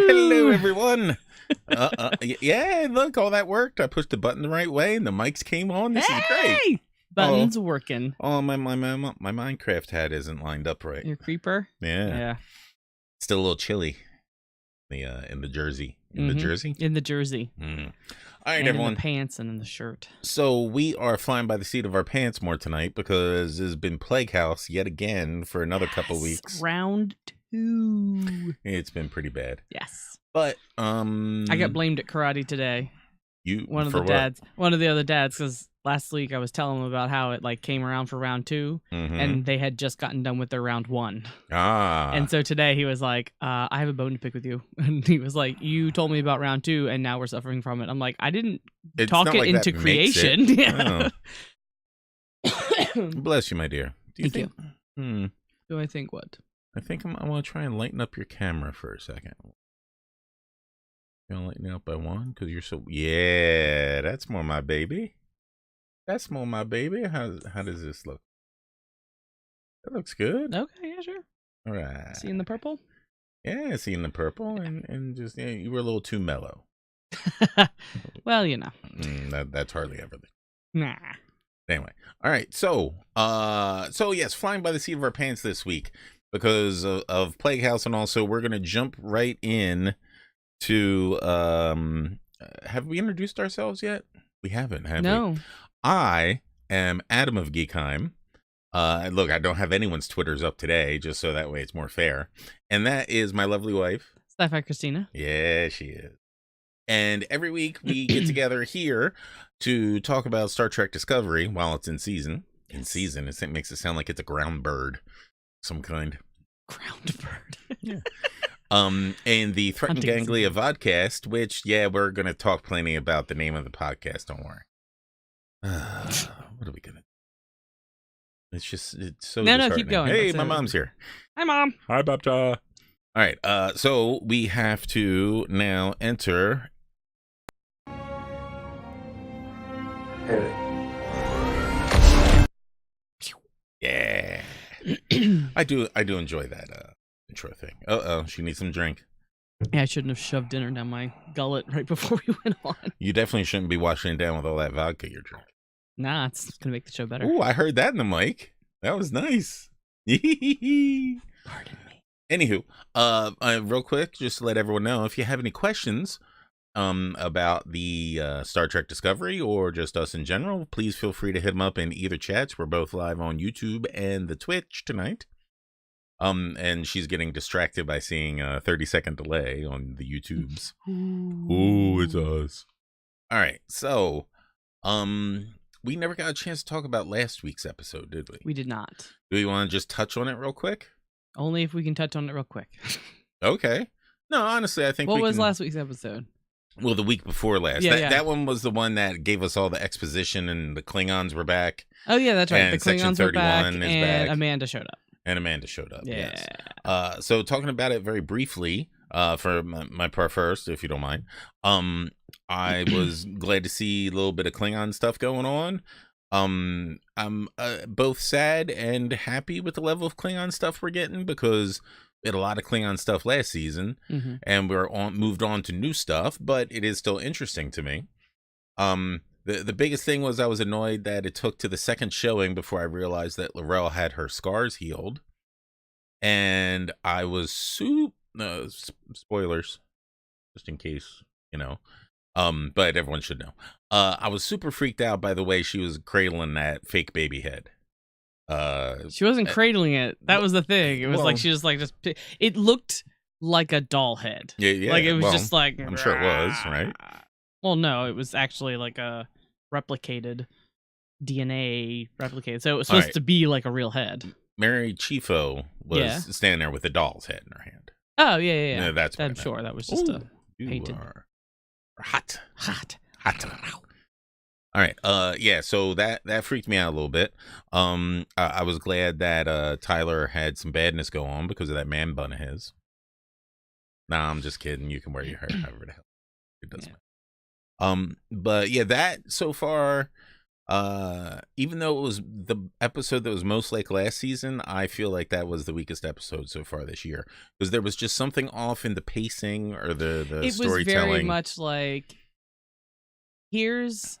Hello, everyone. Yeah, look, all that worked. I pushed the button the right way, and the mics came on. This is great. Buttons working. Oh, my Minecraft hat isn't lined up right. Your creeper? Yeah. Still a little chilly. In the jersey. The jersey? In the jersey. All right, and everyone. In the pants and in the shirt. So we are flying by the seat of our pants more tonight because there's been Plague House yet again for another couple weeks. Round 2. It's been pretty bad. Yes. But I got blamed at karate today. One of the other dads, because last week I was telling them about how it came around for round 2, and they had just gotten done with their round 1. And so today he was like, I have a bone to pick with you. And he was like, you told me about round 2 and now we're suffering from it. I'm like, I didn't talk it into creation. Bless you, my dear. Thank you. Do I think what? I think I want to try and lighten up your camera for a second. You want to lighten it up by 1? Because you're so... Yeah, that's more my baby. That's more my baby. How does this look? That looks good. Okay, yeah, sure. All right. Seeing the purple? Yeah, seeing the purple, and just you were a little too mellow. Well, you know. That's hardly ever the... Nah. Anyway, all right. So yes, flying by the seat of our pants this week because of Plague House, and also we're gonna jump right in to have we introduced ourselves yet? We haven't, have we? No. I am Adam of Geekheim. Look, I don't have anyone's Twitters up today, just so that way it's more fair. And that is my lovely wife, Sci-Fi Christina. Yeah, she is. And every week we get together here to talk about Star Trek Discovery while it's in season. In season, it makes it sound like it's a ground bird, some kind. Ground bird. Yeah. And the Threatened Ganglia vodcast, which, yeah, we're going to talk plenty about the name of the podcast. Don't worry. What are we going to do? It's so disheartening. No, keep going. Hey, my mom's here. Hi, Mom. Hi, Bapta. All right. So we have to now enter. Yeah. I do enjoy that intro thing. She needs some drink. Yeah, I shouldn't have shoved dinner down my gullet right before we went on. You definitely shouldn't be washing it down with all that vodka you're drinking. Nah, it's gonna make the show better. Ooh, I heard that in the mic. That was nice. Pardon me. Anywho, real quick, just to let everyone know, if you have any questions about the Star Trek Discovery or just us in general, please feel free to hit them up in either chats. We're both live on YouTube and the Twitch tonight. And she's getting distracted by seeing a 30-second delay on the YouTubes. Ooh, it's us. All right, so we never got a chance to talk about last week's episode, did we? We did not. Do we want to just touch on it real quick? Only if we can touch on it real quick. Okay. No, honestly, I think what was last week's episode? Well, the week before last. Yeah, that one was the one that gave us all the exposition and the Klingons were back. Oh, yeah, that's right. And the Klingons were back and back. Amanda showed up. And Amanda showed up, yeah. Yes. So talking about it very briefly, for my part first, if you don't mind, I was glad to see a little bit of Klingon stuff going on. I'm both sad and happy with the level of Klingon stuff we're getting because we had a lot of Klingon stuff last season, and we're moved on to new stuff, but it is still interesting to me. The biggest thing was I was annoyed that it took to the second showing before I realized that L'Rell had her scars healed. And I was spoilers, just in case, but everyone should know. I was super freaked out by the way she was cradling that fake baby head. She wasn't cradling it. That was the thing. It was she was it looked like a doll head. Yeah. Like it was just like, I'm sure it was, right? Well, no, it was actually like a replicated DNA replicated. So it was supposed to be like a real head. Mary Chifo was standing there with a doll's head in her hand. Oh, yeah. No, that's what I'm sure that was just a painted. Hot. All right. Yeah. So that freaked me out a little bit. I was glad that Tyler had some badness go on because of that man bun of his. Nah, I'm just kidding. You can wear your hair however the hell it doesn't matter. But yeah, that so far Even though it was the episode that was most like last season, I feel like that was the weakest episode so far this year, because there was just something off in the pacing or the It was very storytelling. much like, here's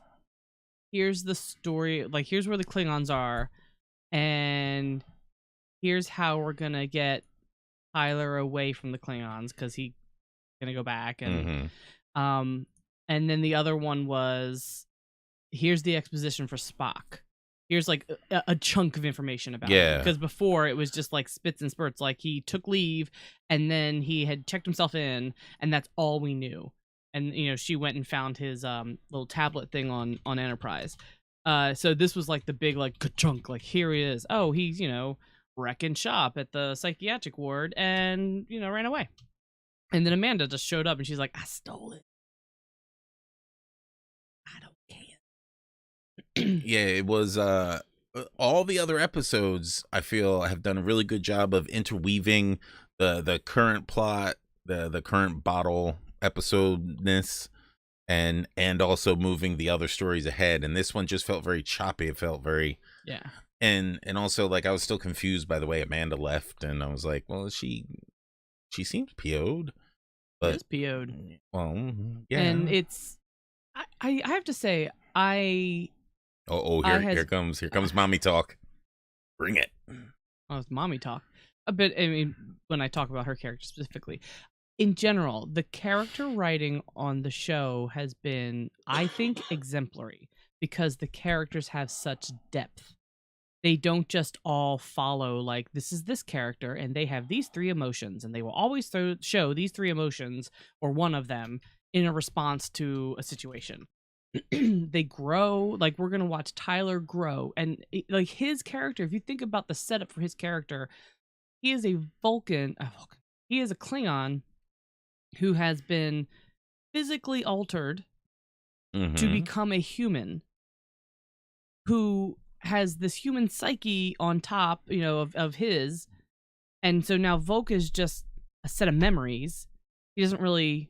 the story, like here's where the Klingons are, and here's how we're gonna get Tyler away from the Klingons because he's gonna go back, and and then the other one was, here's the exposition for Spock. Here's like a chunk of information about him. Because before it was just like spits and spurts, like he took leave and then he had checked himself in, and that's all we knew. And you know, she went and found his little tablet thing on Enterprise. So this was like the big like chunk, like here he is. Oh, he's, you know, wrecking shop at the psychiatric ward and, you know, ran away. And then Amanda just showed up and she's like, I stole it. I don't care. Yeah, it was all the other episodes I feel have done a really good job of interweaving the current plot, the current bottle episode-ness, and also moving the other stories ahead. And this one just felt very choppy. It felt very and also like I was still confused by the way Amanda left, and I was like, well, she seems PO'd, but it's PO'd. Well, yeah. And it's I have to say, here comes mommy talk. Bring it. Oh, it's mommy talk. But I mean, when I talk about her character specifically, in general, the character writing on the show has been, I think, exemplary, because the characters have such depth. They don't just all follow like, this is this character and they have these three emotions, and they will always show these three emotions or one of them in a response to a situation. They grow. Like, we're gonna watch Tyler grow, and like his character, if you think about the setup for his character, he is a Vulcan. He is a Klingon who has been physically altered to become a human, who has this human psyche on top, you know, of his. And so now Volk is just a set of memories. He doesn't really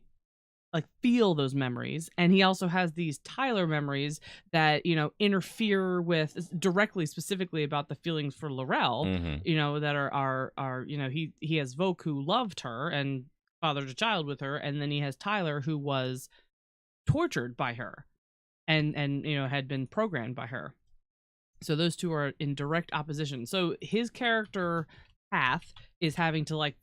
like feel those memories. And he also has these Tyler memories that, you know, interfere with directly, specifically about the feelings for Laurel, you know, that are, you know, he has Volk who loved her and fathered a child with her. And then he has Tyler who was tortured by her and, you know, had been programmed by her. So those two are in direct opposition. So his character path is having to like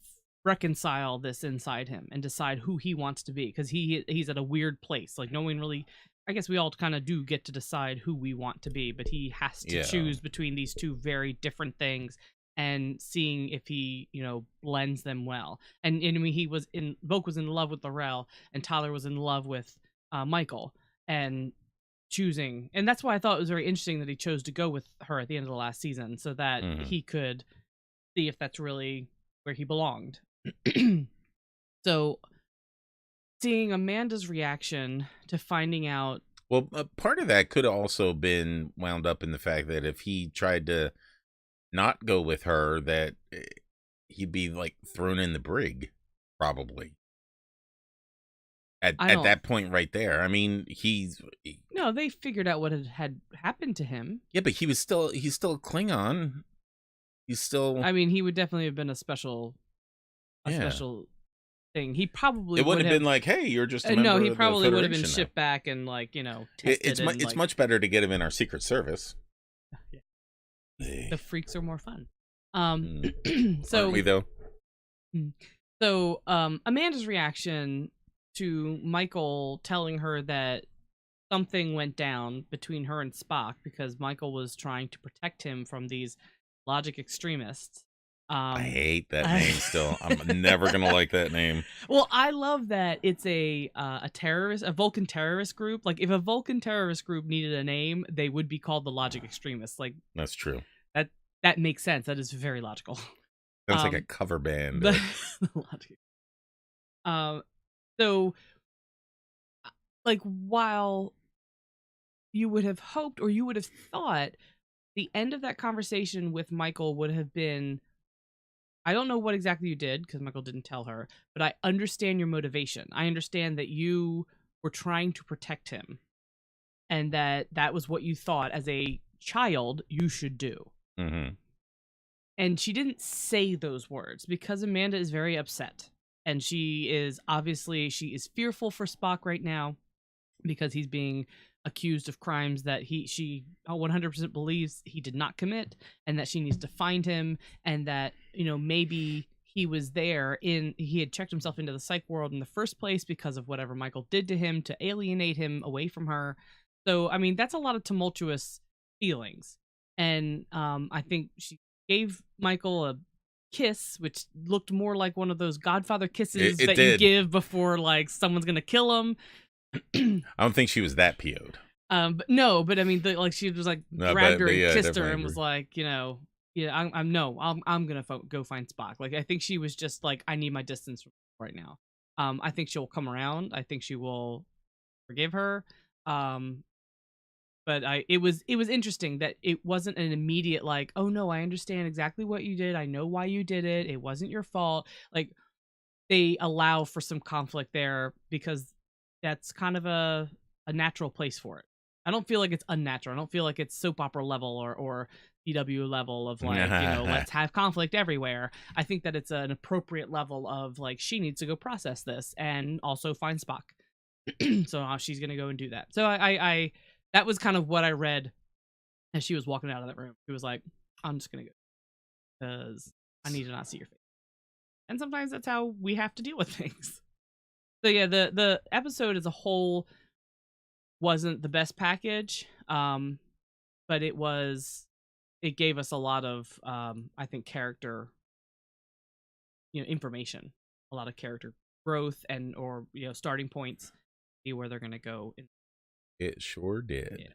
reconcile this inside him and decide who he wants to be, because he's at a weird place. Like, no one really, I guess we all kind of do get to decide who we want to be, but he has to choose between these two very different things and seeing if he, you know, blends them well. And I mean, Volk was in love with Laurel, and Tyler was in love with Michael, and choosing, and that's why I thought it was very interesting that he chose to go with her at the end of the last season, so that he could see if that's really where he belonged. So seeing Amanda's reaction to finding out, well, part of that could also been wound up in the fact that if he tried to not go with her, that he'd be like thrown in the brig, probably. At that point right there. I mean, no, they figured out what had happened to him. Yeah, but he's still a Klingon. He's still, I mean, he would definitely have been a special thing. He probably, it would have been like, hey, you're just a member no, he of probably the would have been Federation shipped now. back and like, you know, tested. It's much better to get him in our Secret Service. The freaks are more fun. So aren't we though? So Amanda's reaction to Michael telling her that something went down between her and Spock because Michael was trying to protect him from these logic extremists. I hate that name still. I'm never gonna like that name. Well, I love that it's a terrorist, a Vulcan terrorist group. Like, if a Vulcan terrorist group needed a name, they would be called the Logic Extremists. Like, that's true. That makes sense. That is very logical. Sounds like a cover band. The Logic. So, like, while you would have hoped, or you would have thought, the end of that conversation with Michael would have been, I don't know what exactly you did, because Michael didn't tell her, but I understand your motivation. I understand that you were trying to protect him. and that was what you thought as a child you should do. Mm-hmm. And she didn't say those words because Amanda is very upset. And she is fearful for Spock right now because he's being accused of crimes that she 100% believes he did not commit, and that she needs to find him, and that, maybe he was there he had checked himself into the psych world in the first place because of whatever Michael did to him to alienate him away from her. So, I mean, that's a lot of tumultuous feelings. And I think she gave Michael a kiss, which looked more like one of those Godfather kisses that you give before, like, someone's gonna kill him. I don't think she was that PO'd. But I mean, she was like grabbed her and kissed her and was like, I'm gonna go find Spock. Like, I think she was just like, I need my distance right now. I think she'll come around. I think she will forgive her. But it was interesting that it wasn't an immediate like, oh no, I understand exactly what you did. I know why you did it. It wasn't your fault. Like, they allow for some conflict there because that's kind of a natural place for it. I don't feel like it's unnatural. I don't feel like it's soap opera level or CW level of like, let's have conflict everywhere. I think that it's an appropriate level of like, she needs to go process this and also find Spock. So she's going to go and do that. So I that was kind of what I read as she was walking out of that room. She was like, I'm just going to go because I need to not see your face. And sometimes that's how we have to deal with things. So yeah, the episode as a whole wasn't the best package, but it gave us a lot of I think character, information, a lot of character growth and or starting points, see where they're gonna go. It sure did. Yeah.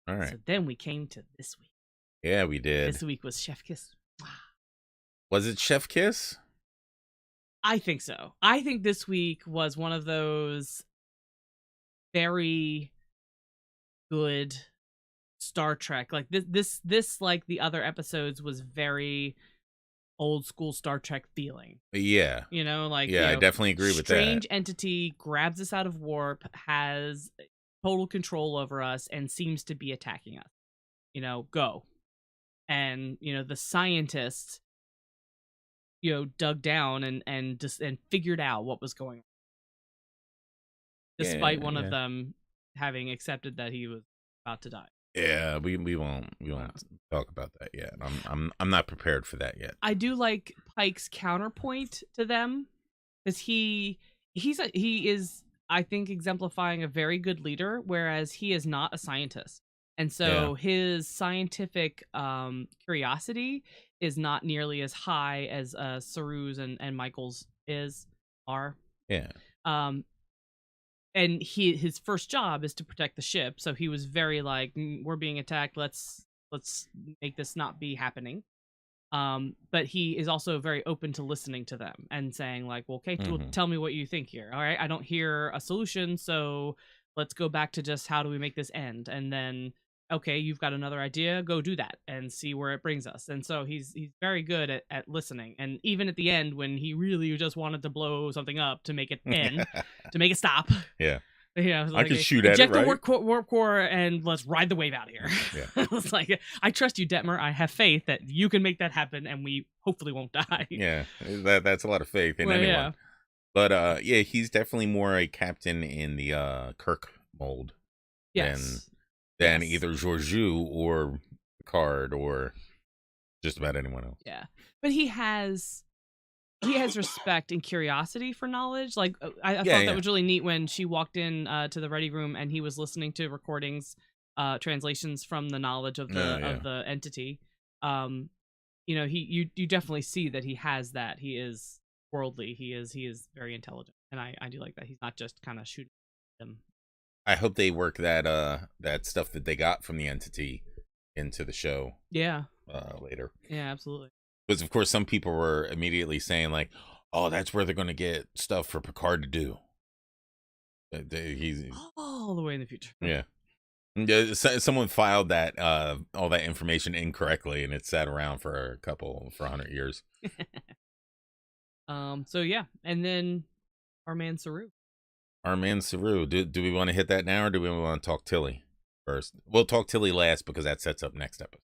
All right. So then we came to this week. Yeah, we did. This week was Chef Kiss. Was it Chef Kiss? I think so. I think this week was one of those very good Star Trek. Like this like the other episodes was very old school Star Trek feeling. Yeah. I definitely agree with that. Strange entity grabs us out of warp, has total control over us, and seems to be attacking us. Go. And, the scientists dug down and figured out what was going on, despite one of them having accepted that he was about to die. Yeah, we won't talk about that yet. I'm not prepared for that yet. I do like Pike's counterpoint to them, because he is, I think, exemplifying a very good leader, whereas he is not a scientist. And so his scientific curiosity is not nearly as high as Saru's and Michael's are. Yeah. And his first job is to protect the ship, so he was very like, we're being attacked. Let's make this not be happening. But he is also very open to listening to them and saying like, well, okay, well, tell me what you think here. All right, I don't hear a solution, so let's go back to just how do we make this end, and then. Okay, you've got another idea, go do that and see where it brings us. And so he's very good at listening. And even at the end, when he really just wanted to blow something up to make it end, to make it stop. Yeah. I can shoot at it, right? Eject the warp core and let's ride the wave out of here. Yeah. It's like, I trust you, Detmer. I have faith that you can make that happen and we hopefully won't die. Yeah, that's a lot of faith in anyone. Yeah. But he's definitely more a captain in the Kirk mold. Yes. Than either Georgiou or Picard or just about anyone else. Yeah, but he has respect and curiosity for knowledge. Like I thought that was really neat when she walked in to the ready room and he was listening to recordings, translations from the knowledge of the entity. You definitely see that he has that. He is worldly. He is very intelligent, and I do like that. He's not just kind of shooting them. I hope they work that stuff that they got from the entity into the show. Yeah. Later. Yeah, absolutely. Because of course some people were immediately saying like, "Oh, that's where they're going to get stuff for Picard to do." He's all the way in the future. Yeah. Someone filed that all that information incorrectly, and it sat around for 100 years. So yeah, and then our man Saru. Do we want to hit that now, or do we want to talk Tilly first. We'll talk Tilly last because that sets up next episode.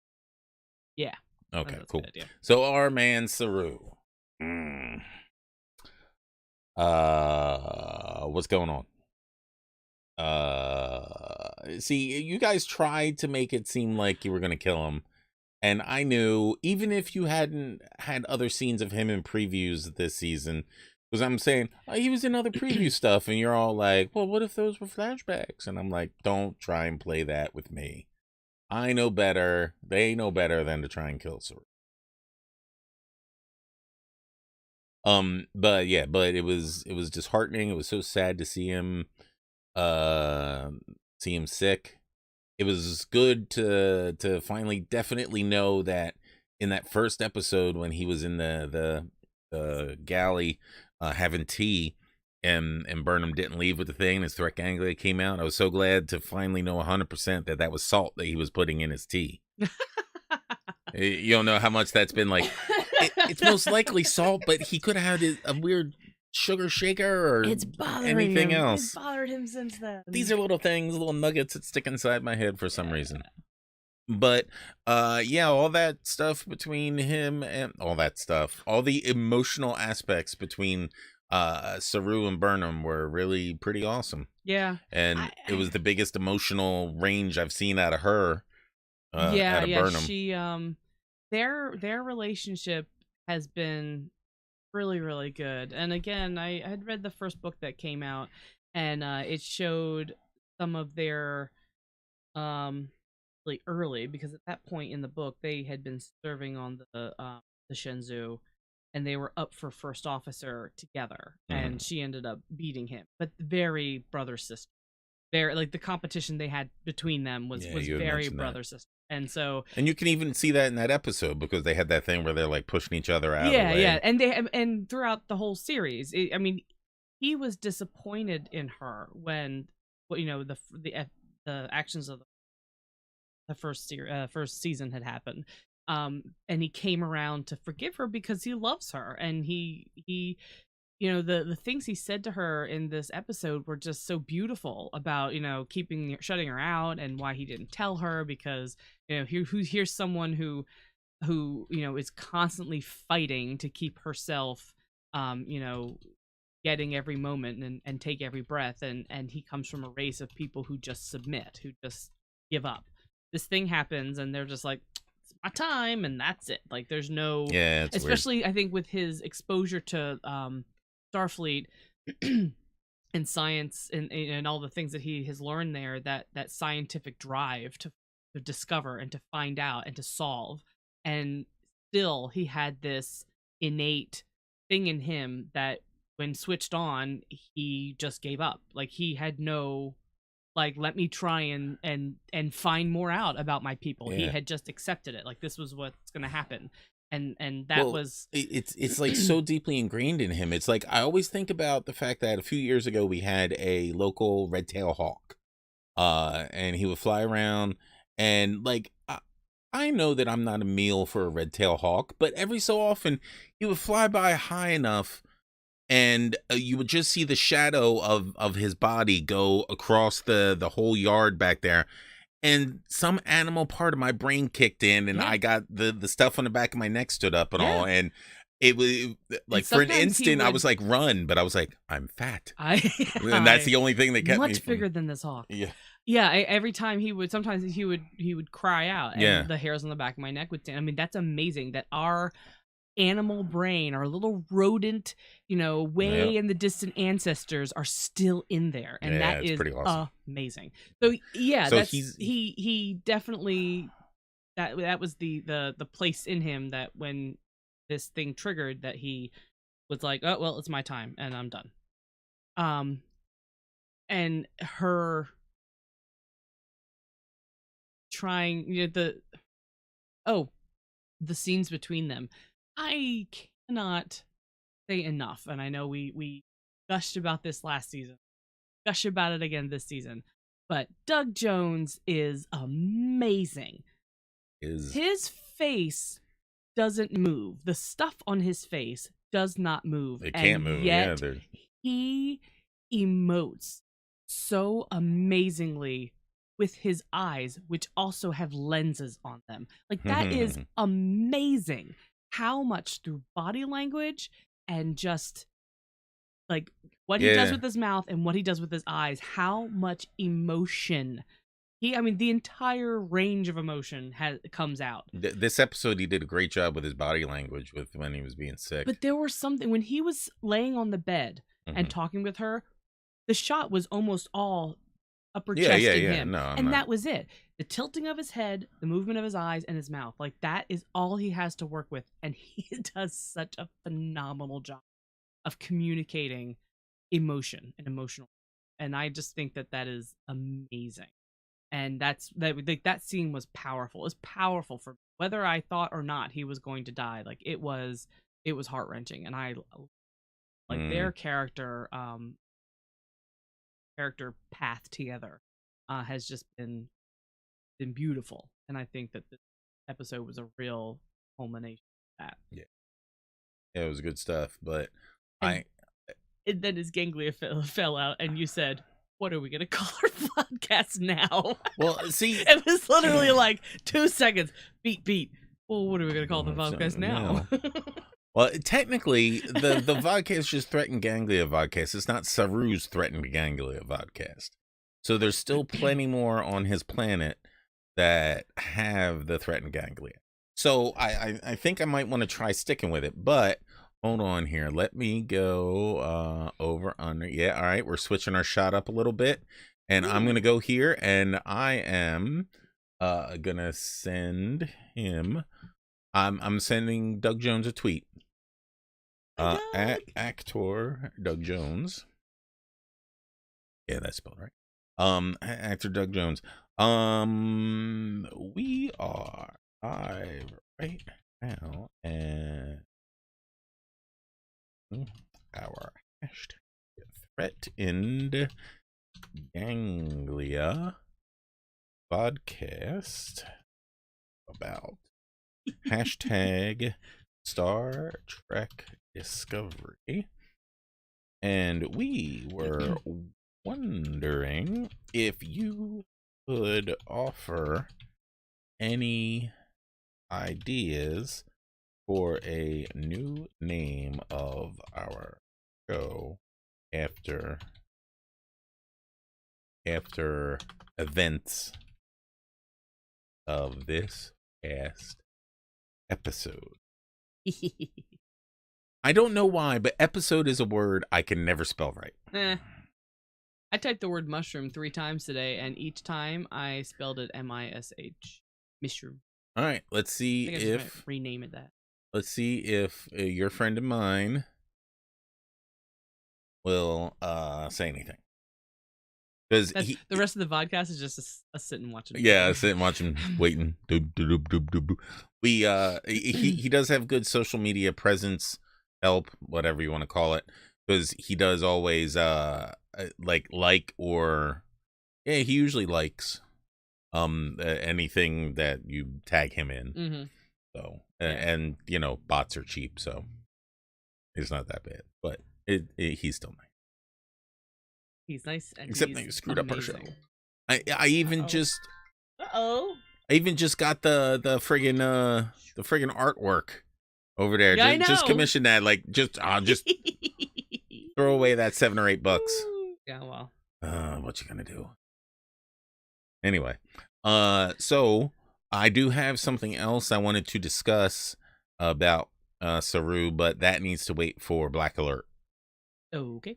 Yeah. Okay, cool. So our man Saru. What's going on? See, you guys tried to make it seem like you were gonna kill him, and I knew, even if you hadn't had other scenes of him in previews this season, because I'm saying, oh, he was in other preview stuff, and you're all like, well, what if those were flashbacks? And I'm like, don't try and play that with me. I know better. They know better than to try and kill Saru. But yeah, but it was disheartening. It was so sad to see him sick. It was good to finally definitely know that in that first episode when he was in the galley having tea, and Burnham didn't leave with the thing, and his threat ganglia came out. I was so glad to finally know 100% that was salt that he was putting in his tea. You don't know how much that's been like. It's most likely salt, but he could have had a weird sugar shaker or anything else. It's bothered him since then. These are little things, little nuggets that stick inside my head for some reason. But yeah, all that stuff between him and all the emotional aspects between Saru and Burnham were really pretty awesome. Yeah. And it was the biggest emotional range I've seen out of her. Out of Burnham. She their relationship has been really, really good. And again, I had read the first book that came out, and it showed some of their really early, because at that point in the book they had been serving on the Shenzhou, and they were up for first officer together, and she ended up beating him. But very brother sister. Like the competition they had between them was very brother sister. And you can even see that in that episode, because they had that thing where they're like pushing each other out. Yeah. And throughout the whole series, I mean, he was disappointed in her when, the actions of the first season had happened. And he came around to forgive her because he loves her, and he the things he said to her in this episode were just so beautiful about, shutting her out, and why he didn't tell her, because, here's someone who is constantly fighting to keep herself, getting every moment and take every breath. And he comes from a race of people who just submit, who just give up. This thing happens and they're just like, it's my time, and that's it. Like, there's no, especially weird. I think with his exposure to, Starfleet and science and all the things that he has learned there, that scientific drive to discover and to find out and to solve, and still he had this innate thing in him that when switched on, he just gave up. Like, he had no, like, let me try and find more out about my people. He had just accepted it, like this was what's gonna happen. And that was it's like so deeply ingrained in him. It's like, I always think about the fact that a few years ago we had a local red-tailed hawk, and he would fly around, and like I know that I'm not a meal for a red-tailed hawk, but every so often he would fly by high enough, and you would just see the shadow of his body go across the whole yard back there. And some animal part of my brain kicked in, and I got the stuff on the back of my neck stood up and all. And it was like, for an instant, I was like, run. But I was like, I'm fat. And that's the only thing that kept me. Much bigger than this hawk. Yeah. Yeah. Every time sometimes he would cry out, and the hairs on the back of my neck would stand. I mean, that's amazing that our animal brain, our little rodent, way in the distant ancestors are still in there, and that is pretty awesome. Amazing. So that's he definitely, that was the place in him that when this thing triggered, that he was like, oh well, it's my time and I'm done. And her trying, the scenes between them, I cannot say enough, and I know we gushed about this last season, gush about it again this season, but Doug Jones is amazing. His face doesn't move. The stuff on his face does not move. It can't move. Yet he emotes so amazingly with his eyes, which also have lenses on them. Like, that is amazing. How much through body language and just like what he does with his mouth and what he does with his eyes, how much emotion the entire range of emotion comes out. This episode, he did a great job with his body language with when he was being sick. But there was something when he was laying on the bed and talking with her, the shot was almost all upper chest in him. No, that was it. The tilting of his head, the movement of his eyes, and his mouth. Like, that is all he has to work with. And he does such a phenomenal job of communicating emotion and emotional. And I just think that is amazing. And that scene was powerful. It was powerful for me. Whether I thought or not he was going to die. Like, it was heart-wrenching. And I like their character path together has just been beautiful. And I think that this episode was a real culmination of that. Yeah, it was good stuff. But and then his ganglia fell out, and you said, what are we going to call our podcast now? Well, see, it was literally like 2 seconds. Beat. Well, what are we going to call the podcast now? Well, technically, the vodcast just threatened ganglia vodcast. It's not Saru's threatened ganglia vodcast. So there's still plenty more on his planet that have the threatened ganglia. So I think I might want to try sticking with it, but hold on here. Let me go over under. Yeah, all right. We're switching our shot up a little bit. And I'm going to go here, and I am going to send him. I'm sending Doug Jones a tweet. At actor Doug Jones. Yeah, that's spelled right. Actor Doug Jones. We are live right now, and our hashtag threatened ganglia podcast about hashtag Star Trek Discovery, and we were wondering if you could offer any ideas for a new name of our show after events of this past episode. I don't know why, but episode is a word I can never spell right. I typed the word mushroom 3 times today, and each time I spelled it M-I-S-H. Mushroom. All right, let's see if rename it that. Let's see if your friend of mine will say anything. Because the rest of the podcast is just a sit and watch it. Yeah, sit and watch him waiting. We he does have good social media presence, help, whatever you want to call it, because he does always like or he usually likes anything that you tag him in. So and you know, bots are cheap, so it's not that bad, but he's still nice. He's nice, and except he's that you screwed amazing. up our show. I even just got the friggin' artwork over there. Yeah, just commission that. Like, I'll just throw away that $7 or $8. Yeah, well. What you gonna do? Anyway, so I do have something else I wanted to discuss about Saru, but that needs to wait for Black Alert. Okay.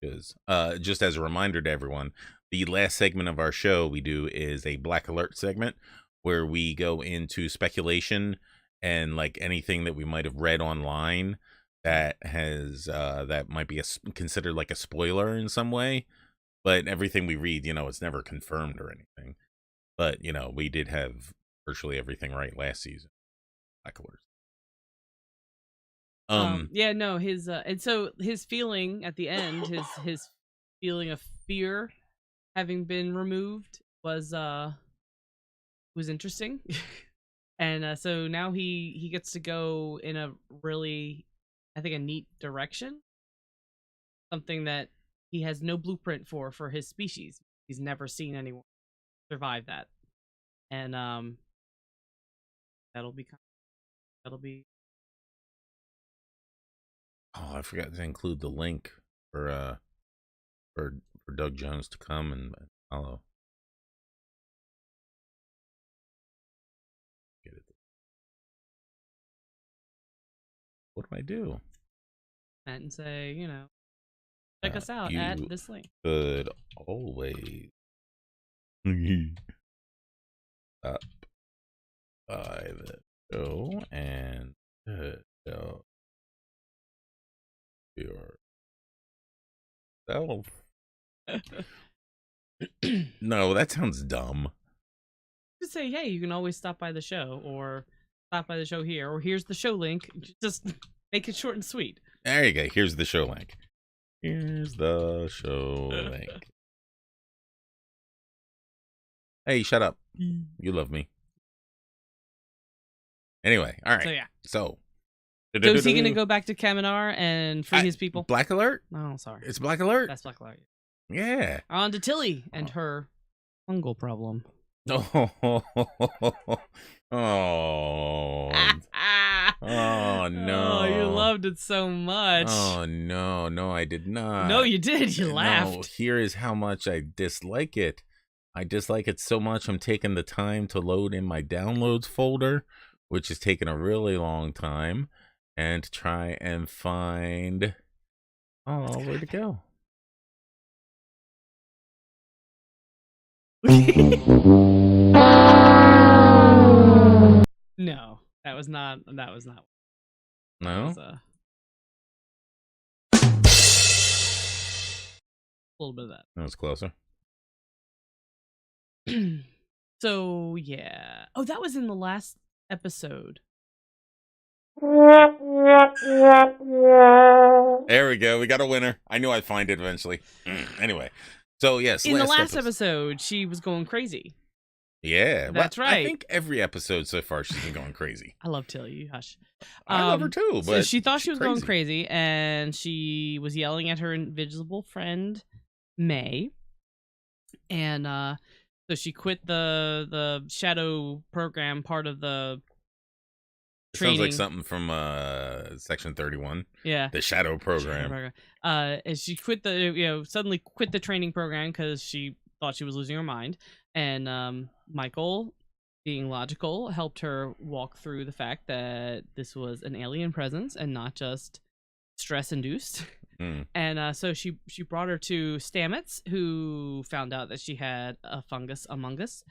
Because just as a reminder to everyone, the last segment of our show we do is a Black Alert segment where we go into speculation and like anything that we might have read online that has that might be considered like a spoiler in some way, but everything we read, you know, it's never confirmed or anything. But you know, we did have virtually everything right last season. Black Alert. Yeah, no, his and so his feeling at the end, his feeling of fear having been removed was interesting. And so now he gets to go in a really, I think, a neat direction, something that he has no blueprint for his species. He's never seen anyone survive that, and that'll be. Oh, I forgot to include the link for Doug Jones to come and follow. Get it. What do I do? And say, check us out at this link. Could always up by the show and yourself. No, that sounds dumb. Just say, hey, you can always stop by the show, or stop by the show here, or here's the show link. Just make it short and sweet. There you go. Here's the show link. Here's the show link. Hey, shut up. You love me. Anyway, all right. So yeah. So is he going to go back to Kaminar and free his people? Black Alert? Oh, sorry. It's Black Alert? That's Black Alert. Yeah. On to Tilly and her fungal problem. Oh. Oh. Oh, no. Oh, you loved it so much. Oh, no. No, I did not. No, you did. You laughed. No, here is how much I dislike it. I dislike it so much I'm taking the time to load in my downloads folder, which is taking a really long time, and try and find where to go. No, that was not. No? That was, a little bit of that. That was closer. So, yeah. Oh, that was in the last episode. There we go. We got a winner. I knew I'd find it eventually. Anyway. So, yes. In the last episode, she was going crazy. Yeah. That's right. I think every episode so far she's been going crazy. I love Tilly. Hush. I love her too, but so she thought she was going crazy, and she was yelling at her invisible friend, May. And so she quit the shadow program part of the training. Sounds like something from Section 31. Yeah. The shadow program. And she quit suddenly quit the training program because she thought she was losing her mind. And Michael, being logical, helped her walk through the fact that this was an alien presence and not just stress-induced. And so she brought her to Stamets, who found out that she had a fungus among us,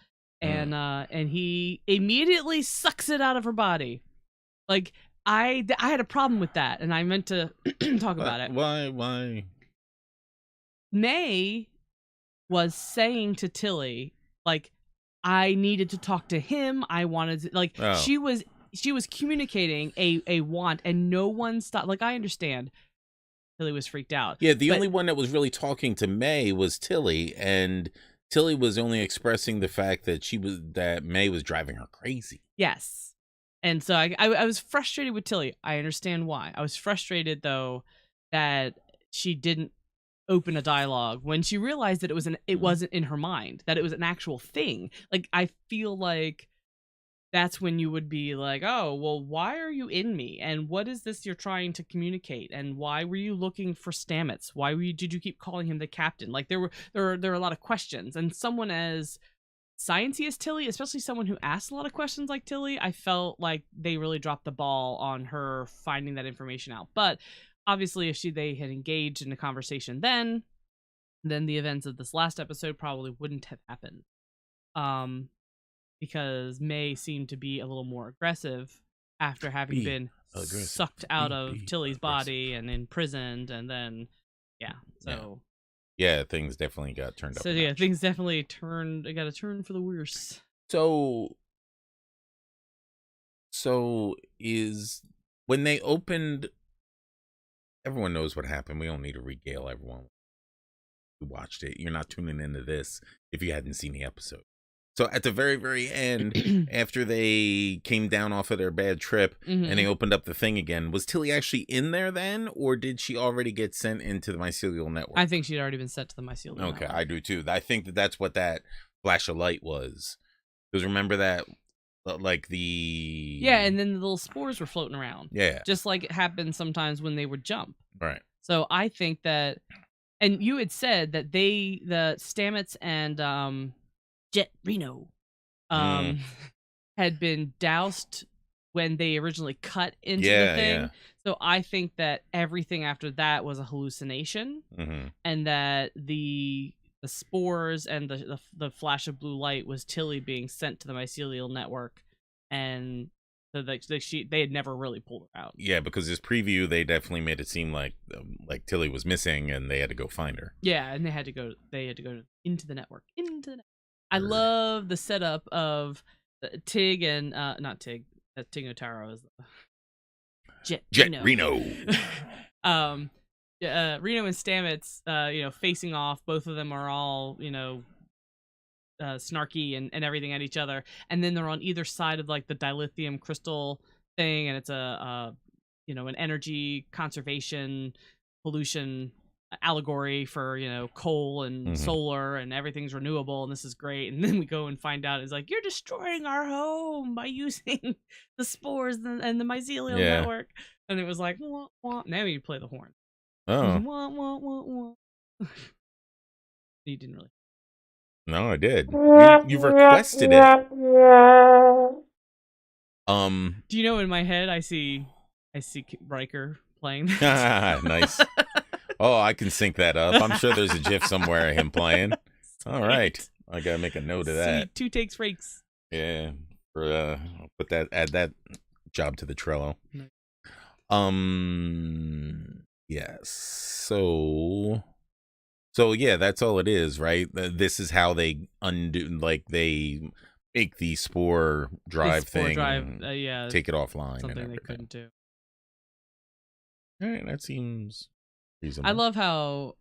and he immediately sucks it out of her body. Like I had a problem with that, and I meant to talk about it. Why? May was saying to Tilly, like, I needed to talk to him. I wanted to, like, she was communicating a want, and no one stopped. Like, I understand. Tilly was freaked out. Yeah, the only one that was really talking to May was Tilly, and Tilly was only expressing the fact that May was driving her crazy. Yes. And so I was frustrated with Tilly. I understand why. I was frustrated, though, that she didn't open a dialogue when she realized that it wasn't in her mind, that it was an actual thing. Like, I feel like that's when you would be like, oh, well, why are you in me? And what is this you're trying to communicate? And why were you looking for Stamets? Why did you keep calling him the captain? Like, there were a lot of questions. And someone as sciencey as Tilly, especially someone who asked a lot of questions like Tilly, I felt like they really dropped the ball on her finding that information out. But obviously, if they had engaged in a conversation then the events of this last episode probably wouldn't have happened. Because May seemed to be a little more aggressive after having been sucked out of Tilly's body and imprisoned, and then things definitely got turned up. So yeah, things definitely got a turn for the worse. So is when they opened, everyone knows what happened. We don't need to regale everyone who watched it. You're not tuning into this if you hadn't seen the episode. So at the very, very end, after they came down off of their bad trip and they opened up the thing again, was Tilly actually in there then, or did she already get sent into the mycelial network? I think she'd already been sent to the mycelial network. Okay, I do too. I think that's what that flash of light was. Because remember that, like and then the little spores were floating around. Yeah. Just like it happened sometimes when they would jump. Right. So I think that, and you had said that the Stamets and Jet Reno had been doused when they originally cut into the thing. Yeah. So I think that everything after that was a hallucination, and that the spores and the flash of blue light was Tilly being sent to the mycelial network, and so they had never really pulled her out. Yeah, because this preview, they definitely made it seem like Tilly was missing and they had to go find her. Yeah, and they had to go into the network. I love the setup of Tig and not Tig. Tig Notaro is Jet Reno. Reno and Stamets, facing off. Both of them are all, snarky and everything at each other, and then they're on either side of like the dilithium crystal thing, and it's an energy conservation pollution allegory for coal and solar, and everything's renewable, and this is great. And then we go and find out it's like, you're destroying our home by using the spores and the mycelial network. And it was like, wah, wah. Now you play the horn. Wah, wah, wah, wah. You didn't really. No, I did. You've requested it. Do you know, in my head I see Riker playing this. Nice. Oh, I can sync that up. I'm sure there's a GIF somewhere of him playing. All right, I gotta make a note of that. Sweet. 2 takes breaks. Yeah, I'll add that job to the Trello. Nice. Yes. So yeah, that's all it is, right? This is how they undo, like they make the spore drive thing. Take it offline. Something they couldn't do. All right, that seems reasonable. I love how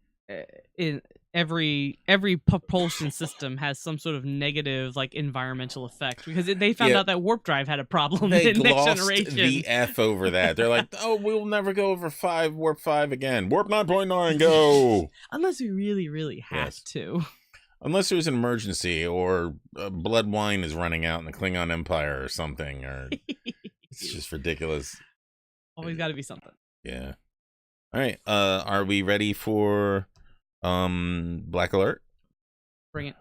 in every propulsion system has some sort of negative like environmental effect, because they found out that warp drive had a problem in Next Generation. The F over that. They're like, oh, we'll never go over warp 5 again. Warp 9.9, go. Unless we really, really have to. Unless there's an emergency, or blood wine is running out in the Klingon Empire or something, or it's just ridiculous. Always got to be something. Yeah. All right. Are we ready for Black Alert? Bring it.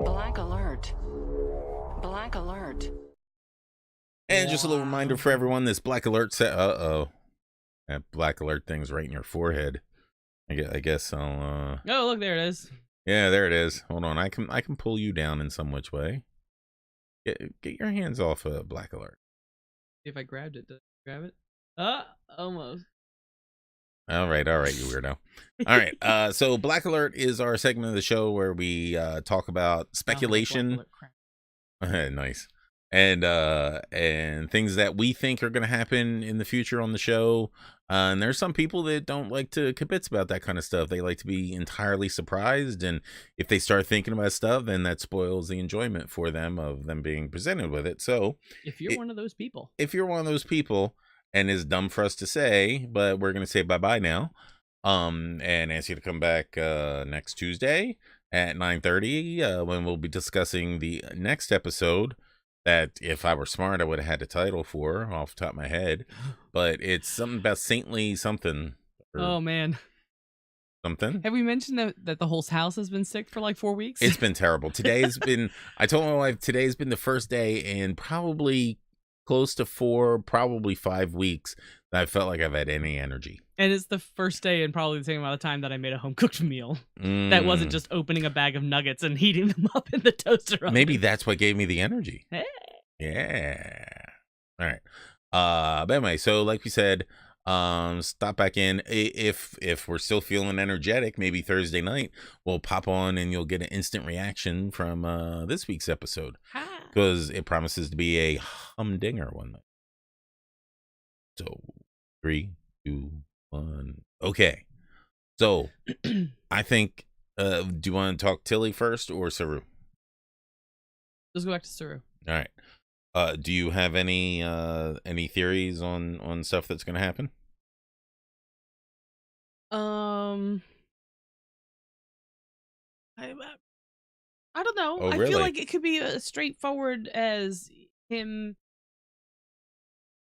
Black Alert. Black Alert. And just a little reminder for everyone, this Black Alert that Black Alert thing's right in your forehead. I guess I'll Oh, look, there it is. Yeah, there it is. Hold on. I can pull you down in some which way. Get your hands off of Black Alert. If I grabbed it, did I grab it? Almost. All right, you weirdo. All right, so Black Alert is our segment of the show where we talk about speculation. Nice. And things that we think are going to happen in the future on the show. And there's some people that don't like to kibitz about that kind of stuff. They like to be entirely surprised, and if they start thinking about stuff, then that spoils the enjoyment for them of them being presented with it. So if you're one of those people, and it's dumb for us to say, but we're going to say bye-bye now, and ask you to come back next Tuesday at 9:30 when we'll be discussing the next episode that, if I were smart, I would have had a title for off the top of my head, but it's something about saintly something. Oh man, something. Have we mentioned that the whole house has been sick for like 4 weeks? It's been terrible. Today's been, I told my wife, today's been the first day in probably close to 4, probably 5 weeks that I felt like I've had any energy. And it's the first day in probably the same amount of time that I made a home cooked meal. That wasn't just opening a bag of nuggets and heating them up in the toaster. Maybe that's what gave me the energy. Hey. Yeah. All right. But anyway, so like we said, stop back in if we're still feeling energetic. Maybe Thursday night we'll pop on and you'll get an instant reaction from this week's episode, because it promises to be a humdinger one night. So 3, 2, 1. Okay. So I think do you want to talk Tilly first or Saru? Let's go back to Saru. All right. Do you have any theories on stuff that's going to happen? I don't know. Oh, I really? feel like it could be as straightforward as him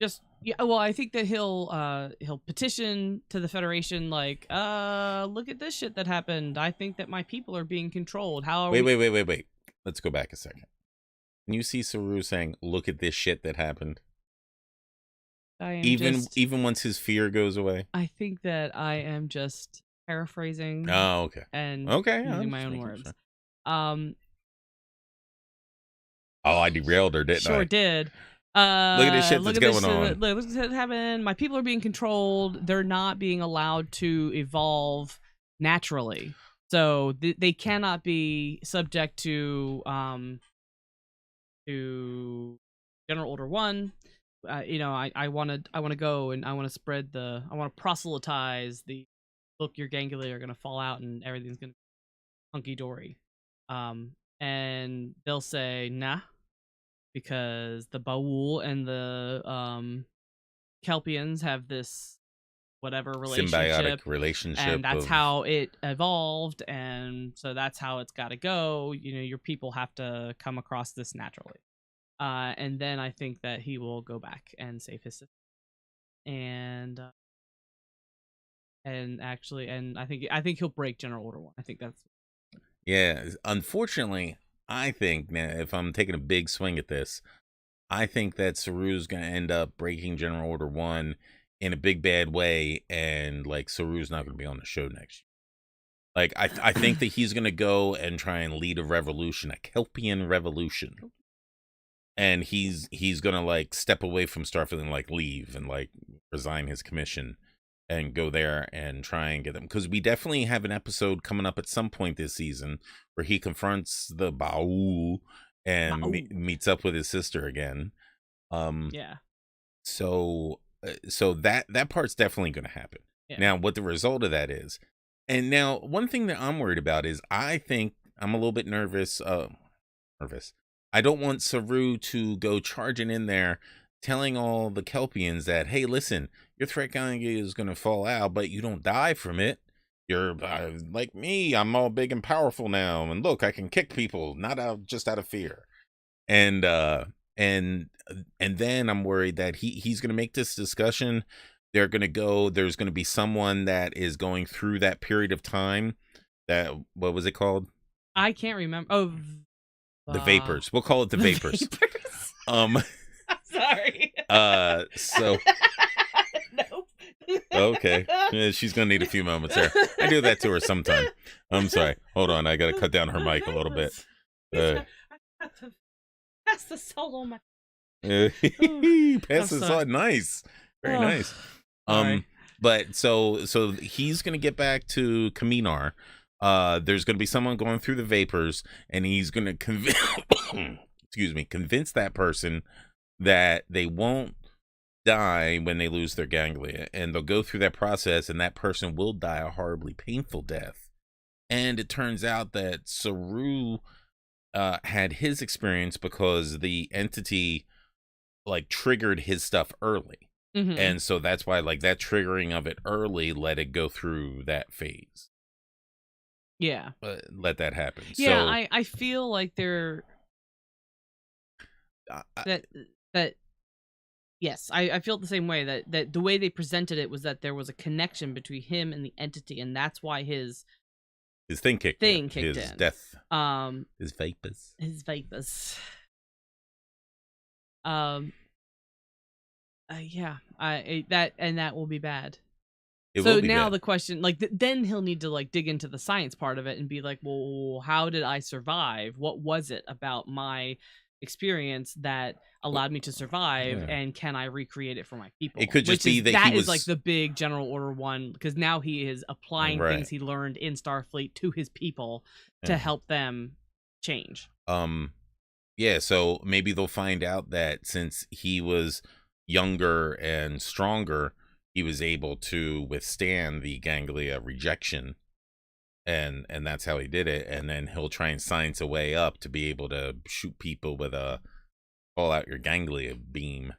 just well, I think that he'll petition to the Federation like, look at this shit that happened. I think that my people are being controlled. How are wait. Let's go back a second. Can you see Saru saying, "Look at this shit that happened"? Even once his fear goes away. I think that I am just paraphrasing. Oh, okay. And using my own words. Sure. Oh, I derailed her, didn't I? Sure did. Look at this shit that's going on. Look at this happening. My people are being controlled. They're not being allowed to evolve naturally. So they cannot be subject to General Order 1. I want to go and I want to proselytize the look, your ganglia are going to fall out and everything's going to be hunky-dory. And they'll say, nah, because the Baul and the Kelpians have this whatever symbiotic relationship, and that's how it evolved, and so that's how it's got to go. Your people have to come across this naturally. And then I think that he will go back and save his sister. And I think he'll break General Order 1. I think that's unfortunately, I think now if I'm taking a big swing at this, I think that Saru's gonna end up breaking General Order 1 in a big bad way, and like Saru's not gonna be on the show next year. Like I think that he's gonna go and try and lead a revolution, a Kelpian revolution. And he's gonna like step away from Starfleet and like leave and like resign his commission and go there and try and get them, because we definitely have an episode coming up at some point this season where he confronts the Baul and meets up with his sister again. So that part's definitely gonna happen. Now what the result of that is, and now one thing that I'm worried about is I think I'm a little bit nervous. I don't want Saru to go charging in there telling all the Kelpians that, hey, listen, your threat ganglia is going to fall out, but you don't die from it. You're like me. I'm all big and powerful now. And look, I can kick people, just out of fear. And then I'm worried that he's going to make this discussion. There's going to be someone that is going through that period of time that, what was it called? I can't remember. Oh, the vapors. We'll call it the vapors. I'm sorry. So. Nope. Okay. Yeah, she's gonna need a few moments there. I do that to her sometime. I'm sorry. Hold on. I gotta cut down her mic a little bit. Pass the salt on my. Pass the salt. Nice. Very nice. But so he's gonna get back to Kaminar. There's going to be someone going through the vapors, and he's going to convince that person that they won't die when they lose their ganglia, and they'll go through that process, and that person will die a horribly painful death. And it turns out that Saru had his experience because the entity like triggered his stuff early. Mm-hmm. And so that's why like that triggering of it early let it go through that phase. Yeah. Let that happen. Yeah, so, I feel like they're that yes, I feel the same way, that the way they presented it was that there was a connection between him and the entity, and that's why his thing kicked in. His death. His vapors. That will be bad. So now the question, like, then he'll need to like dig into the science part of it and be like, well, how did I survive? What was it about my experience that allowed me to survive, and can I recreate it for my people? It could just be that is like the big General Order 1, because now he is applying things he learned in Starfleet to his people to help them change. So maybe they'll find out that since he was younger and stronger, he was able to withstand the ganglia rejection, and that's how he did it. And then he'll try and science a way up to be able to shoot people with a fall out your ganglia beam.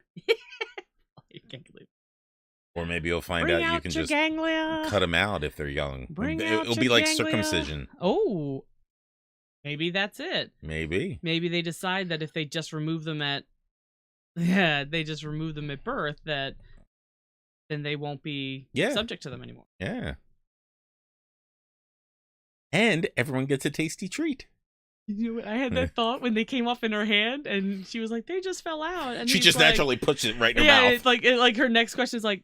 Or maybe you'll find out you can just cut them out if they're young. It'll be like circumcision. Oh, Maybe that's it. Maybe they decide that if they just remove them at birth, that then they won't be subject to them anymore. Yeah. And everyone gets a tasty treat. You know what? I had that thought when they came off in her hand, and she was like, "They just fell out." And she just naturally puts it right in her mouth. It's like her next question is like,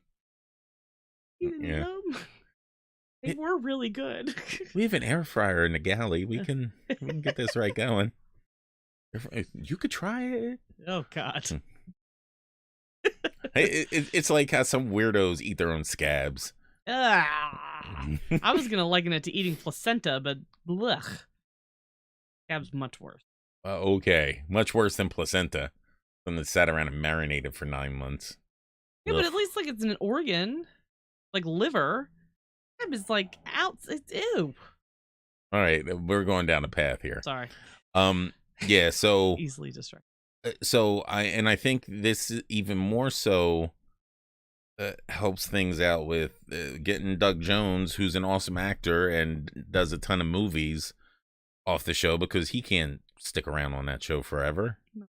"You didn't know them? They were really good." We have an air fryer in the galley. We can get this right going. You could try it. Oh God. It's like how some weirdos eat their own scabs. I was gonna liken it to eating placenta, but blech. Scab's much worse. Okay, much worse than placenta. Something that sat around and marinated for 9 months. Yeah, but at least like it's an organ, like liver. Scab is like out. It's ew. All right, we're going down a path here. Sorry. Yeah. So easily distracted. So I think this even more so helps things out with getting Doug Jones, who's an awesome actor and does a ton of movies, off the show, because he can't stick around on that show forever. No.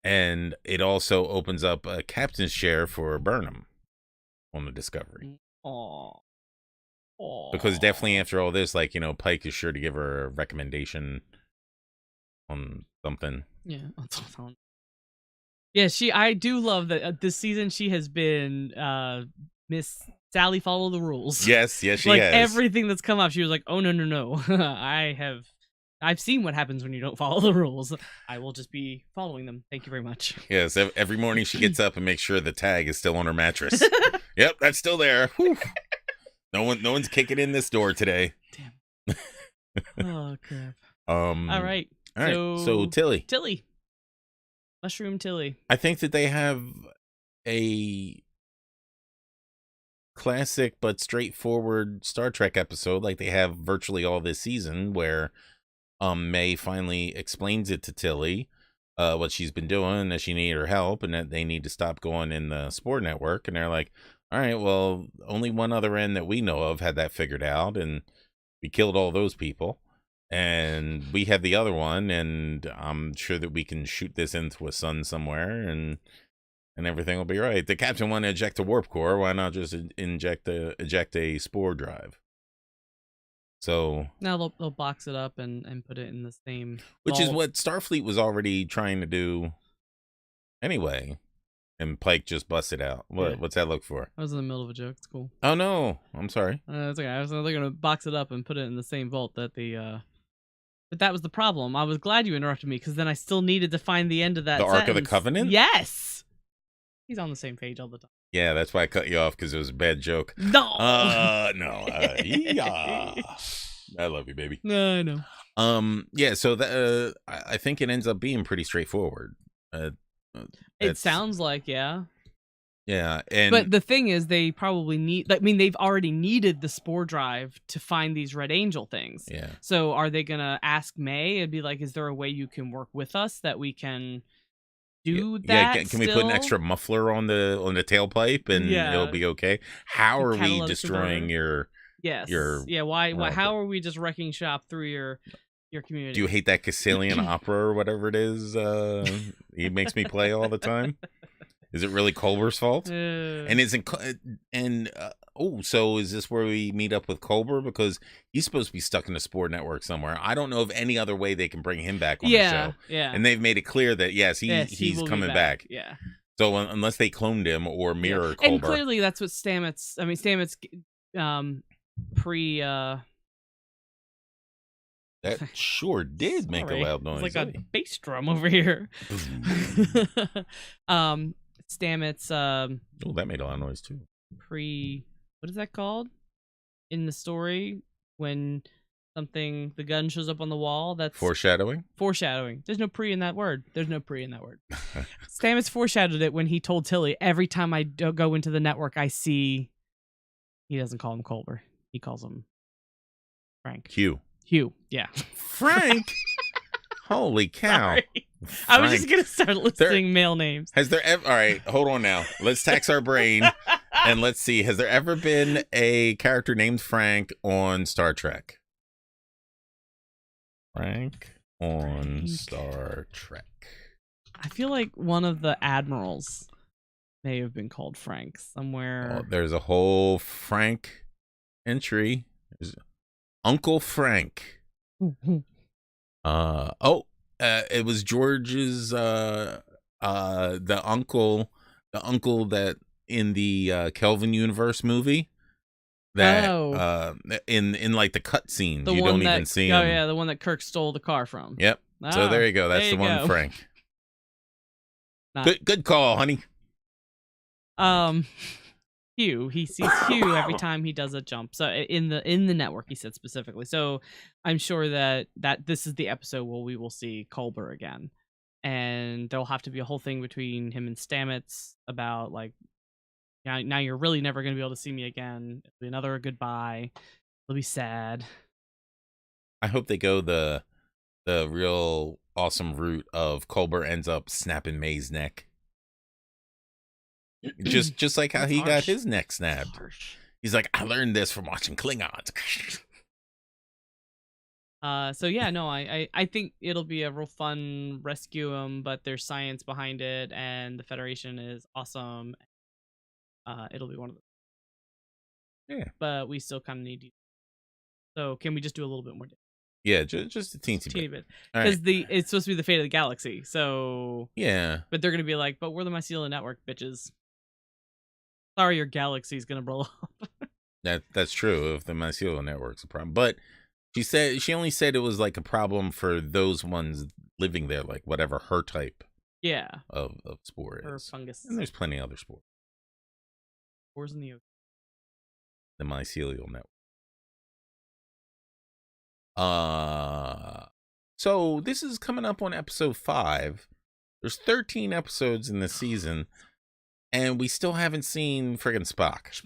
And it also opens up a captain's chair for Burnham on the Discovery. Aww. Because definitely after all this, like, Pike is sure to give her a recommendation on something. Yeah, on something. Yeah, I do love that this season she has been Miss Sally Follow the Rules. Yes, she has. Everything that's come up, she was like, "Oh no. I've seen what happens when you don't follow the rules. I will just be following them. Thank you very much." Yes, every morning she gets up and makes sure the tag is still on her mattress. Yep, that's still there. Whew. No one's kicking in this door today. Damn. Oh crap. All right. So Tilly. Mushroom Tilly. I think that they have a classic but straightforward Star Trek episode like they have virtually all this season, where May finally explains it to Tilly, what she's been doing, that she needed her help, and that they need to stop going in the Spore network. And they're like, all right, well, only one other end that we know of had that figured out, and we killed all those people. And we have the other one, and I'm sure that we can shoot this into a sun somewhere, and everything will be right. The captain wanted to eject a warp core. Why not just eject a spore drive? So now they'll box it up and put it in the same which vault. Is what Starfleet was already trying to do anyway. And Pike just busted out. What's that look for? I was in the middle of a joke. It's cool. Oh no, I'm sorry. It's okay. I was gonna box it up and put it in the same vault that the. But that was the problem. I was glad you interrupted me, because then I still needed to find the end of that. The Ark of the Covenant? Yes. He's on the same page all the time. Yeah, that's why I cut you off, because it was a bad joke. No. No. Yeah. I love you, baby. No, I know. Yeah. So I think it ends up being pretty straightforward. It sounds like, yeah. Yeah, but the thing is, they probably need. I mean, they've already needed the spore drive to find these Red Angel things. Yeah. So are they gonna ask May and be like, "Is there a way you can work with us that we can do that? Yeah. Can we put an extra muffler on the tailpipe and it'll be okay? How are we destroying your? Yes. Your Why? How are we just wrecking shop through your community? Do you hate that Cassilian opera or whatever it is? He makes me play all the time. Is it really Culber's fault? So is this where we meet up with Culber? Because he's supposed to be stuck in the Spore network somewhere. I don't know of any other way they can bring him back on the show. Yeah. And they've made it clear that he's coming back. Yeah. So unless they cloned him or mirror Culber. And clearly that's what Stamets pre that sure did make a loud noise. It's like a bass drum over here. Stamets that made a lot of noise too. What is that called in the story when the gun shows up on the wall? That's foreshadowing. There's no pre in that word. Stamets foreshadowed it when he told Tilly, every time I go into the network, I see. He doesn't call him Culber. He calls him Frank. Hugh, yeah. Frank. Holy cow. Sorry. I was just going to start listing male names. Has there ever... All right, hold on now. Let's tax our brain and let's see. Has there ever been a character named Frank on Star Trek? Frank on Frank. Star Trek. I feel like one of the admirals may have been called Frank somewhere. Oh, there's a whole Frank entry. There's Uncle Frank. It was George's the uncle that in the Kelvin Universe movie that in like the cut scenes you don't even see him. Oh yeah, the one that Kirk stole the car from. Yep. So there you go. That's the one, Frank. Good call, honey. Hugh. He sees Hugh every time he does a jump. So in the network, he said specifically. So I'm sure that this is the episode where we will see Culber again, and there'll have to be a whole thing between him and Stamets about like, now you're really never going to be able to see me again. It'll be another goodbye. It'll be sad. I hope they go the real awesome route of Culber ends up snapping May's neck. Just like how he got his neck snapped. He's like, I learned this from watching Klingons. So yeah, no, I think it'll be a real fun rescue him, but there's science behind it, and the Federation is awesome. It'll be one of those. Yeah. But we still kind of need you. So can we just do a little bit more? Yeah, just a teeny bit. Because it's supposed to be the fate of the galaxy. So yeah. But they're gonna be like, but we're the Mycelial Network, bitches. Sorry, your galaxy's gonna blow up. That's true. If the Mycelial Network's a problem, but she only said it was like a problem for those ones living there, like whatever her type. Yeah. Of spore is. Or fungus. And there's plenty of other spores. Spores in the ocean. The Mycelial Network. So this is coming up on episode 5. There's 13 episodes in this season, and we still haven't seen friggin' Spock.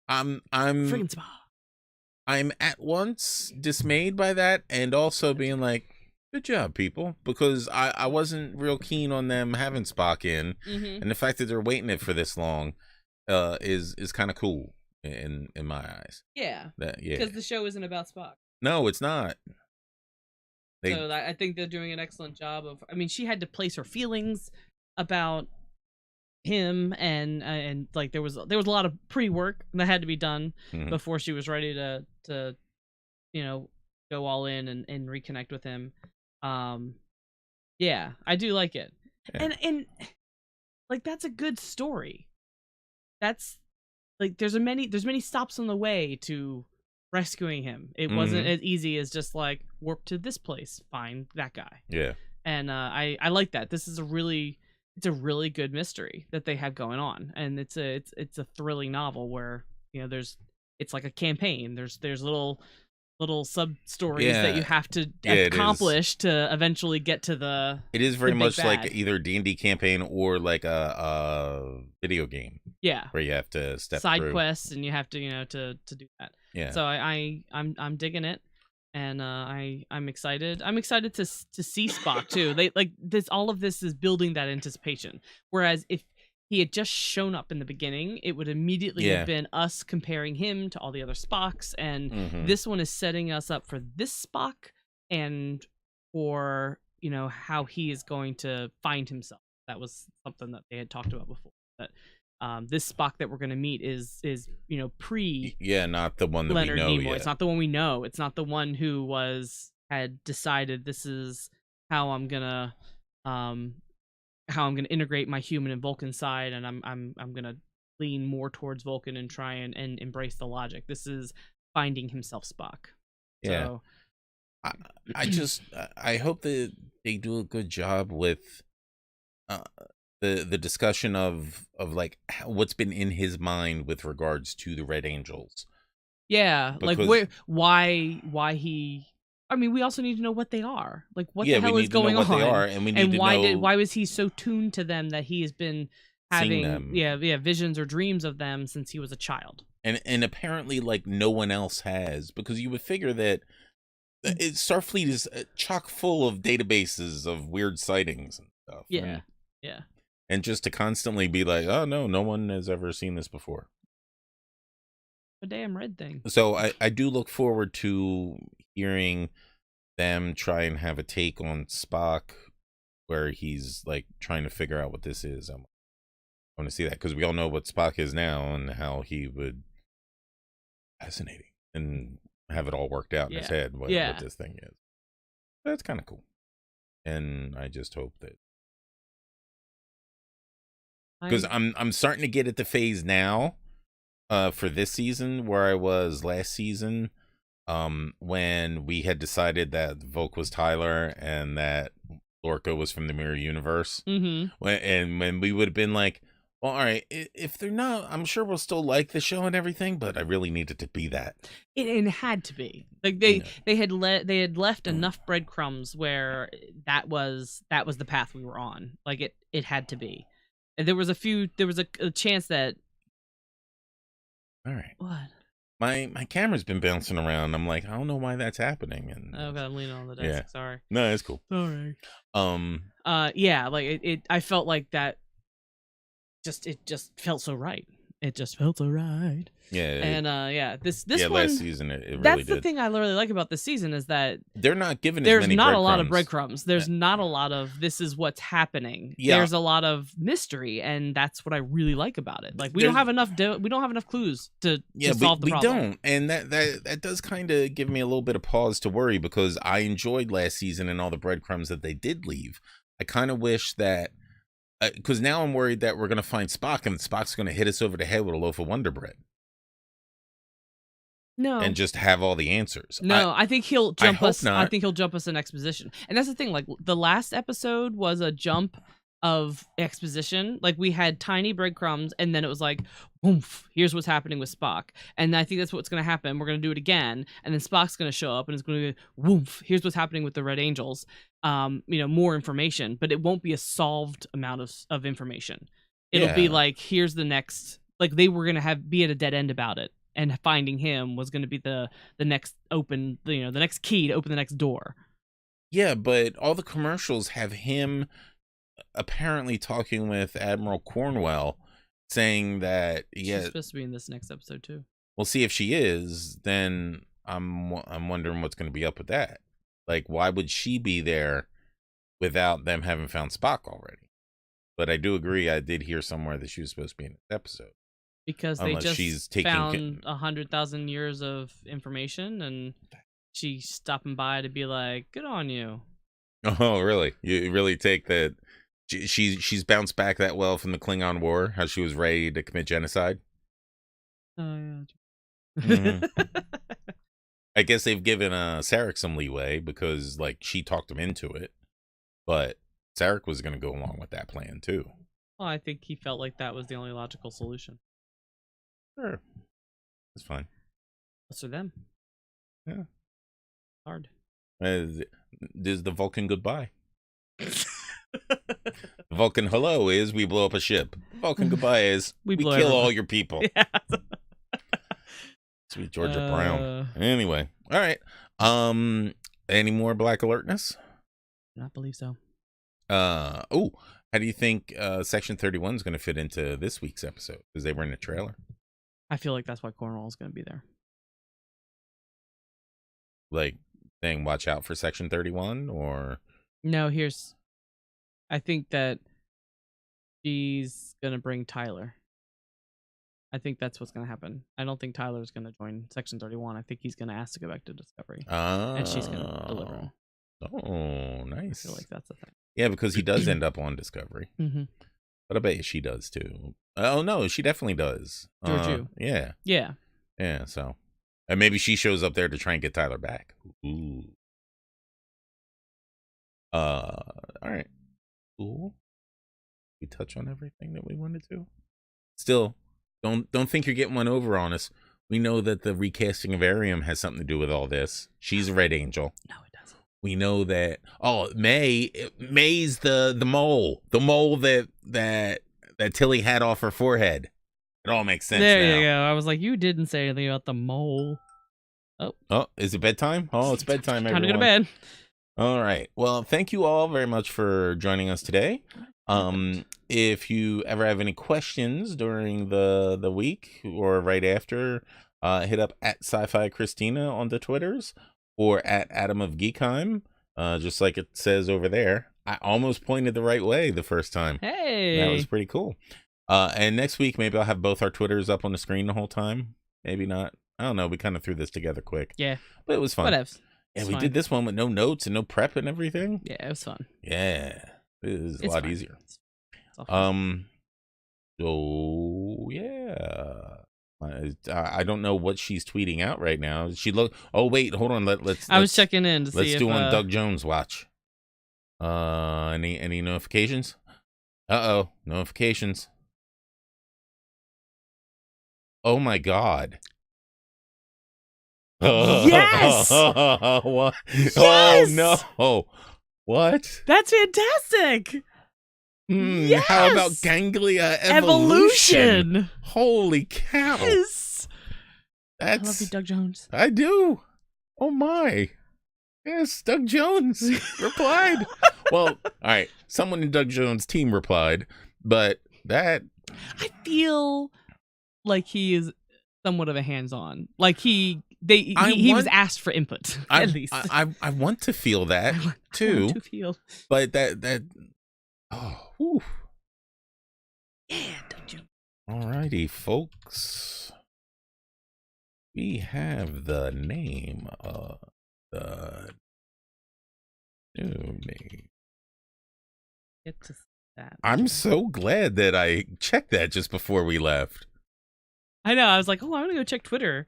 I'm friggin' Spock. I'm at once dismayed by that, and also being like, good job, people, because I wasn't real keen on them having Spock in, and the fact that they're waiting it for this long is kind of cool in my eyes. Yeah. Because the show isn't about Spock. No, it's not. So I think they're doing an excellent job of. I mean, she had to place her feelings about him, and like there was a lot of pre-work that had to be done before she was ready to go all in and reconnect with him. Yeah, I do like it, and like that's a good story. That's like there's many stops on the way to rescuing him. It wasn't as easy as just like warp to this place, find that guy. Yeah. And I like that. This is a really good mystery that they have going on, and it's a thrilling novel where it's like a campaign. There's little sub stories that you have to accomplish to eventually get to the. It is very much bad. like either D&D campaign or like a video game. Yeah, where you have to step side through quests, and you have to to do that. Yeah. So I'm digging it, and I'm excited. I'm excited to see Spock too. They like this. All of this is building that anticipation. Whereas if he had just shown up in the beginning, it would immediately have been us comparing him to all the other Spocks, and this one is setting us up for this Spock and for how he is going to find himself. That was something that they had talked about before. That this Spock that we're going to meet is pre not the one that Leonard we know Nimoy. yet. It's not the one we know. It's not the one who had decided this is how I'm gonna integrate my human and Vulcan side, and I'm gonna lean more towards Vulcan and try and embrace the logic. This is finding himself Spock. Yeah. So, I hope that they do a good job with the discussion of like what's been in his mind with regards to the Red Angels. Yeah, because, like why he. I mean, we also need to know what they are. Like, what the hell is going on? What they are, and we need to know why was he so tuned to them that he has been having visions or dreams of them since he was a child? And apparently, like, no one else has, because you would figure that Starfleet is chock full of databases of weird sightings and stuff. Yeah, and just to constantly be like, oh no one has ever seen this before. a damn red thing. So I do look forward to hearing them try and have a take on Spock where he's like trying to figure out what this is. I want to see that because we all know what Spock is now and how he would fascinating and have it all worked out in his head what this thing is. That's kind of cool. And I just hope that because I'm starting to get at the phase now for this season where I was last season when we had decided that Volk was Tyler and that Lorca was from the Mirror Universe. When we would have been like, well, all right, if they're not, I'm sure we'll still like the show and everything, but I really needed to be that. It had to be like they had left enough breadcrumbs where that was the path we were on. Like it had to be. And there was a chance that. All right. What? My camera's been bouncing around. I'm like, I don't know why that's happening. And oh god, I'm leaning on the desk. Yeah. Sorry. No, it's cool. Sorry. Yeah, like it. I felt like that. It just felt so right. It just felt so right. Yeah. And this one, last season it really that's did. the thing I really like about this season is that they're not giving there's as many not a lot of breadcrumbs. There's not a lot of this is what's happening. Yeah. There's a lot of mystery, and that's what I really like about it. Like we don't have enough clues to solve the problem. We don't, and that does kind of give me a little bit of pause to worry because I enjoyed last season and all the breadcrumbs that they did leave. I kind of wish that. Because now I'm worried that we're going to find Spock and Spock's going to hit us over the head with a loaf of Wonder Bread. No. And just have all the answers. No, I think he'll jump us. Not. I think he'll jump us in exposition. And that's the thing. Like the last episode was a jump of exposition. Like we had tiny breadcrumbs and then it was like, woof, here's what's happening with Spock. And I think that's what's going to happen. We're going to do it again. And then Spock's going to show up and it's going to be, woof, here's what's happening with the Red Angels. More information, but it won't be a solved amount of information. It'll be like, here's the next, like they were going to be at a dead end about it. And finding him was going to be the next open, the next key to open the next door. Yeah, but all the commercials have him apparently talking with Admiral Cornwell, saying that she's supposed to be in this next episode too. We'll see if she is. Then I'm wondering what's going to be up with that. Like, why would she be there without them having found Spock already? But I do agree. I did hear somewhere that she was supposed to be in this episode. Because they just found 100,000 years of information, and she's stopping by to be like, "Good on you." Oh, really? You really take that? She's bounced back that well from the Klingon War? How she was ready to commit genocide? Oh yeah. Mm-hmm. I guess they've given Sarek some leeway because, like, she talked him into it, but Sarek was going to go along with that plan too. Well, I think he felt like that was the only logical solution. Sure, it's fine. What's for them? Yeah, hard. There's the Vulcan goodbye. Vulcan hello is we blow up a ship. Vulcan goodbye is we kill all your people. Yeah. Sweet Georgia Brown. Anyway, all right. Any more Black Alertness? I don't believe so. How do you think Section 31 is going to fit into this week's episode? Because they were in the trailer. I feel like that's why Cornwall is going to be there. Like saying, watch out for Section 31, or no? I think that she's going to bring Tyler. I think that's what's going to happen. I don't think Tyler's going to join Section 31. I think he's going to ask to go back to Discovery. And she's going to deliver him. Oh, nice. I feel like that's the thing. Yeah, because he does end up on Discovery. Mm-hmm. But I bet you she does too. Oh, no, she definitely does. Georgiou. Yeah. Yeah. Yeah, so. And maybe she shows up there to try and get Tyler back. Ooh. All right. Cool. We touch on everything that we wanted to. Still, don't think you're getting one over on us. We know that the recasting of Arium has something to do with all this. She's a Red Angel. No, it doesn't. We know that. Oh, May's the mole. The mole that Tilly had off her forehead. It all makes sense there now. You go. I was like, you didn't say anything about the mole. Oh, is it bedtime? Oh, it's bedtime, everyone. Time to go to bed. All right. Well, thank you all very much for joining us today. If you ever have any questions during the week or right after, hit up at Sci-Fi Christina on the Twitters or at Adam of Geekheim, just like it says over there. I almost pointed the right way the first time. Hey, that was pretty cool. And next week, maybe I'll have both our Twitters up on the screen the whole time. Maybe not. I don't know. We kind of threw this together quick. Yeah. But it was fun. Whatever. Yeah, we did this one with no notes and no prep and everything. Yeah, it was fun. Yeah. It was a lot easier. So yeah. I don't know what she's tweeting out right now. She look. Oh wait, hold on. Let's. I was checking in to see. Let's do on Doug Jones watch. Any notifications? Uh-oh, notifications. Oh my God. Yes. What? Yes! Oh no. What? That's fantastic. Yes! How about Ganglia Evolution? Holy cow. Yes. That's I love you, Doug Jones. I do. Oh my. Yes, Doug Jones replied. Well, all right. Someone in Doug Jones' team replied, but that I feel like he is somewhat of a hands-on. Like he was asked for input at least. I want to feel that too. I want to feel. But that whew. Yeah, Doug Jones. All righty, folks. We have the name of the new name. Get to that. I'm so glad that I checked that just before we left. I know. I was like, oh, I'm gonna go check Twitter.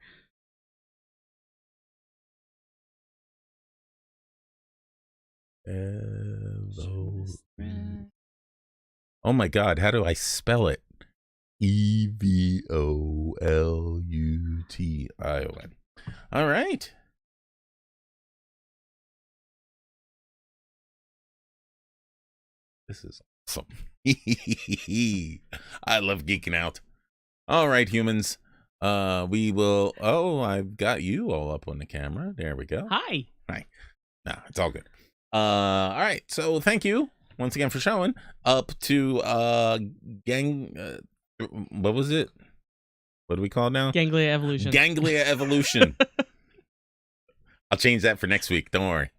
Oh my God, how do I spell it? EVOLUTION. All right. This is awesome. I love geeking out. All right, humans. We will. Oh, I've got you all up on the camera. There we go. Hi. Hi. No, it's all good. All right. So thank you once again for showing up to what was it? What do we call it now? Ganglia Evolution. Ganglia Evolution. I'll change that for next week. Don't worry.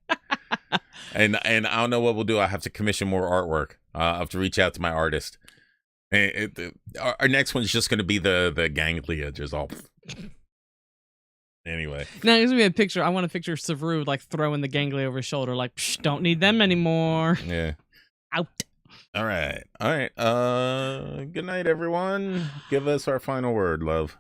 And I don't know what we'll do. I have to commission more artwork. I have to reach out to my artist. Our next one's just going to be the ganglia, just all. Anyway. Now there's gonna be a picture. I want a picture of Savru like throwing the ganglia over his shoulder, like psh, don't need them anymore. Yeah. Out. All right. All right. Good night, everyone. Give us our final word, love.